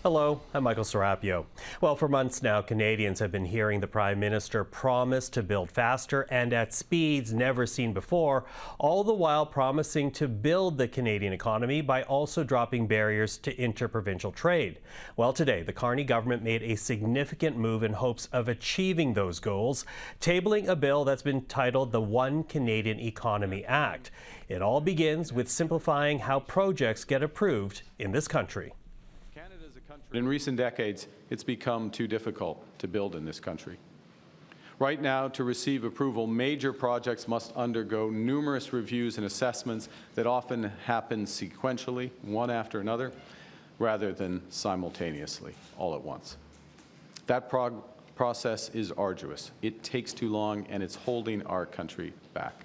Hello, I'm Michael Serapio. Well, for months now, Canadians have been hearing the Prime Minister promise to build faster and at speeds never seen before, all the while promising to build the Canadian economy by also dropping barriers to interprovincial trade. Well, today, the Carney government made a significant move in hopes of achieving those goals, tabling a bill that's been titled the One Canadian Economy Act. It all begins with simplifying how projects get approved in this country. In recent decades, it's become too difficult to build in this country. Right now, to receive approval, major projects must undergo numerous reviews and assessments that often happen sequentially, one after another, rather than simultaneously, all at once. That process is arduous. It takes too long, and it's holding our country back.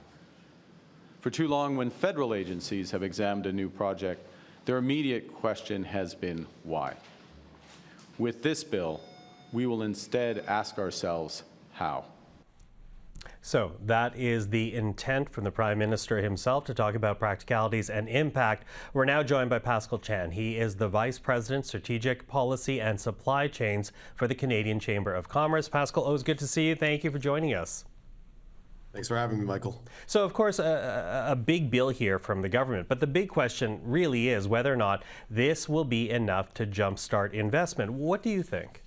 For too long, when federal agencies have examined a new project, their immediate question has been why. With this bill, we will instead ask ourselves, how? So that is the intent from the Prime Minister himself to talk about practicalities and impact. We're now joined by Pascal Chan. He is the Vice President, Strategic Policy and Supply Chains for the Canadian Chamber of Commerce. Pascal, always good to see you. Thank you for joining us. Thanks for having me, Michael. So, of course, a big bill here from the government, but the big question really is whether or not this will be enough to jumpstart investment. What do you think?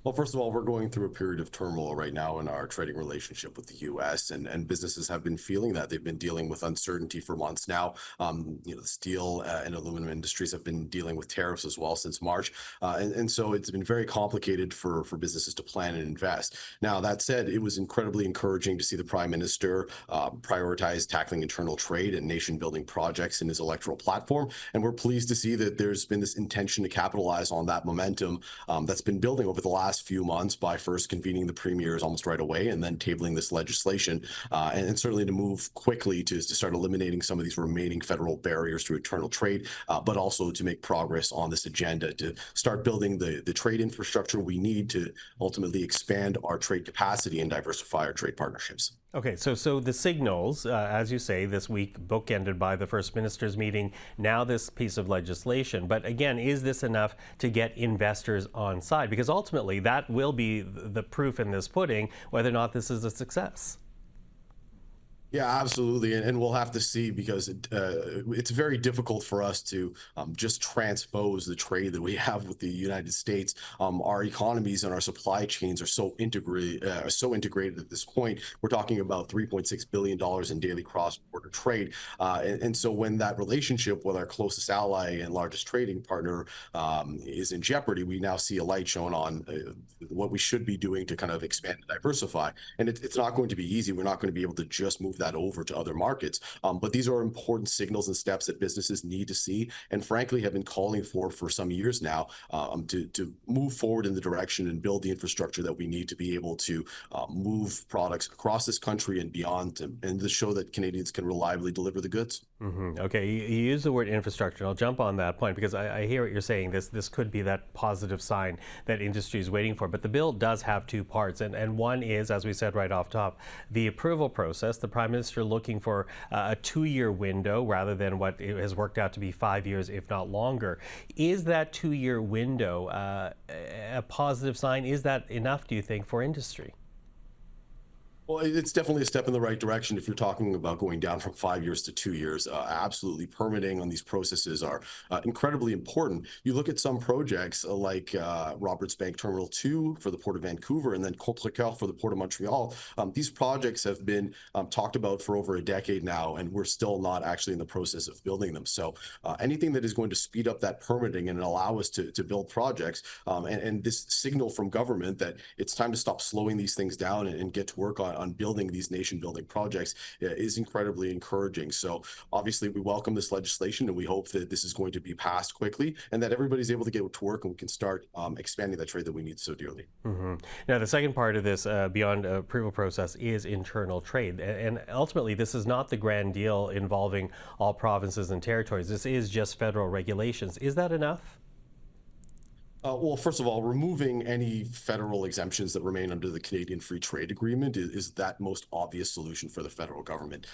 Well, first of all, we're going through a period of turmoil right now in our trading relationship with the U.S., and businesses have been feeling that. They've been dealing with uncertainty for months now. The steel and aluminum industries have been dealing with tariffs as well since March, and so it's been very complicated for businesses to plan and invest. Now, that said, it was incredibly encouraging to see the Prime Minister prioritize tackling internal trade and nation-building projects in his electoral platform, and we're pleased to see that there's been this intention to capitalize on that momentum that's been building over the last few months by first convening the premiers almost right away and then tabling this legislation, and certainly to move quickly to start eliminating some of these remaining federal barriers to internal trade, but also to make progress on this agenda to start building the trade infrastructure we need to ultimately expand our trade capacity and diversify our trade partnerships. Okay, so the signals, as you say, this week bookended by the First Minister's meeting, now this piece of legislation. But again, is this enough to get investors on side? Because ultimately that will be the proof in this pudding whether or not this is a success. Yeah, absolutely, and we'll have to see because it's very difficult for us to just transpose the trade that we have with the United States. Our economies and our supply chains are so integrated at this point. We're talking about $3.6 billion in daily cross-border trade, and so when that relationship with our closest ally and largest trading partner is in jeopardy, we now see a light shown on what we should be doing to kind of expand and diversify. And it's not going to be easy. We're not going to be able to just move that over to other markets. But these are important signals and steps that businesses need to see, and frankly have been calling for some years now, to move forward in the direction and build the infrastructure that we need to be able to move products across this country and beyond, and to show that Canadians can reliably deliver the goods. Mm-hmm. Okay, you use the word infrastructure, and I'll jump on that point because I hear what you're saying. This could be that positive sign that industry is waiting for. But the bill does have two parts, and one is, as we said right off top, the approval process. The Prime Minister looking for a 2-year window rather than what it has worked out to be 5 years, if not longer. Is that 2-year window a positive sign? Is that enough, do you think, for industry? Well, it's definitely a step in the right direction if you're talking about going down from 5 years to 2 years. Absolutely, permitting on these processes are incredibly important. You look at some projects like Roberts Bank Terminal 2 for the Port of Vancouver and then Contrecoeur for the Port of Montreal. These projects have been talked about for over a decade now, and we're still not actually in the process of building them. So anything that is going to speed up that permitting and allow us to build projects, and this signal from government that it's time to stop slowing these things down and get to work on building these nation-building projects is incredibly encouraging. So obviously we welcome this legislation, and we hope that this is going to be passed quickly and that everybody's able to get to work and we can start expanding the trade that we need so dearly. Mm-hmm. Now, the second part of this beyond approval process is internal trade. And ultimately, this is not the grand deal involving all provinces and territories. This is just federal regulations. Is that enough? Well, first of all, removing any federal exemptions that remain under the Canadian Free Trade Agreement is that most obvious solution for the federal government.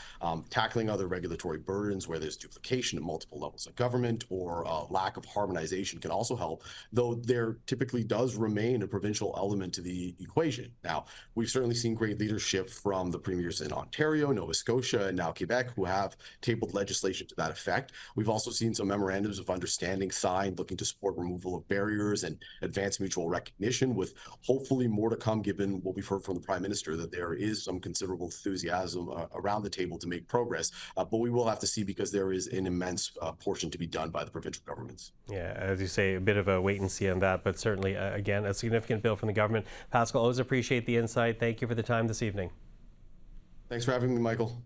Tackling other regulatory burdens where there's duplication at multiple levels of government or lack of harmonization can also help, though there typically does remain a provincial element to the equation. Now, we've certainly seen great leadership from the premiers in Ontario, Nova Scotia, and now Quebec who have tabled legislation to that effect. We've also seen some memorandums of understanding signed looking to support removal of barriers and advance mutual recognition, with hopefully more to come given what we've heard from the Prime Minister, that there is some considerable enthusiasm around the table to make progress. But we will have to see because there is an immense portion to be done by the provincial governments. Yeah, as you say, a bit of a wait and see on that, but certainly, again, a significant bill from the government. Pascal, always appreciate the insight. Thank you for the time this evening. Thanks for having me, Michael.